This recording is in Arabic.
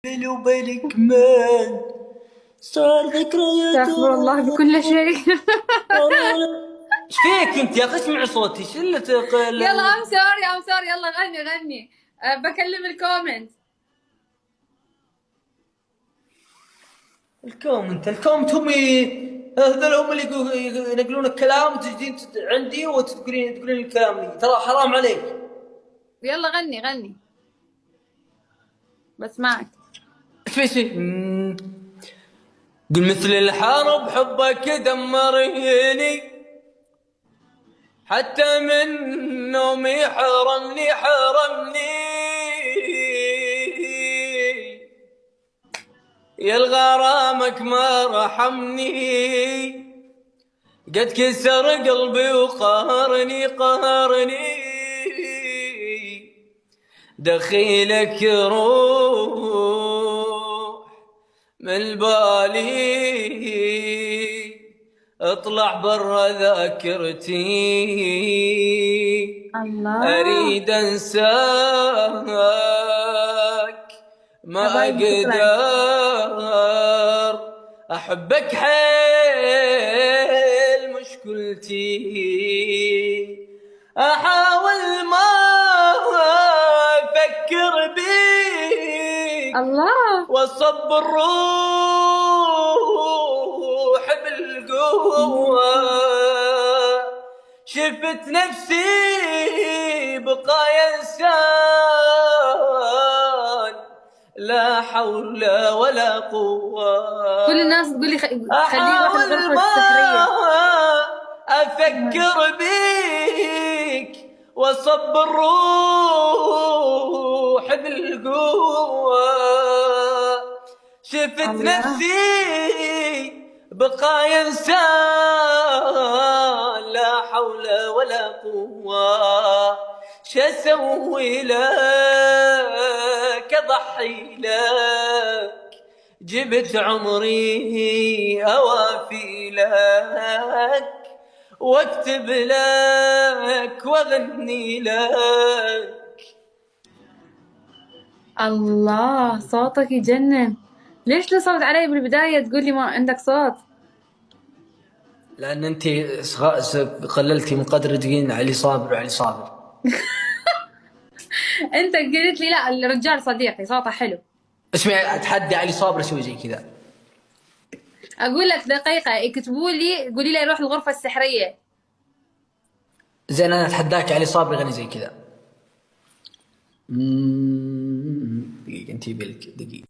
بيني وبينك مان صار ذكريات. استغفر الله بكل شيء. ايش فيك انت يا اخي؟ اسمع صوتي شلتك. يلا ام سوري ام سوري، يلا غني غني. بكلم الكومنت. الكومنت هم هذول هم اللي ينقلون الكلام وتجين عندي تقولين الكلام لي، ترى حرام عليك. يلا غني غني، بسمعك. ايش في قل مثل الحرب حبك دمرني، حتى من نومي حرمني يا الغرامك ما رحمني، قد كسر قلبي وقهرني دخيلك روح من بالي، اطلع برا ذاكرتي، الله. اريد انساك ما حبايبي شكرا. اقدر، احبك حيل مشكلتي، احاول ما افكر بيك الله. واصب الروح بالقوة، شفت نفسي بقايا انسان لا حول ولا كل قوة، الناس تقول لي خليه يروح احاول الغرفة ما السحرية. افكر بيك واصب الروح بالقوة، شفت الله. نفسي بقايا انسان لا حول ولا قوة، شسوي لك اضحي لك، جبت عمري اوافي لك واكتب لك واغني لك. الله صوتك يجنن. ليش اتصلت علي بالبداية تقول لي ما عندك صوت؟ لان انت قللتي من قدر دقين علي صابر وعلي صابر. انت قلت لي لا، الرجال صديقي صوته حلو. اسمعي، اتحدى علي صابر اسوي زي كذا. اقول لك دقيقة يكتبوا لي، قولي لي روح الغرفة السحرية. زين انا اتحداك علي صابر يغني زي كذا. دقيقة انت بالك دقيقة.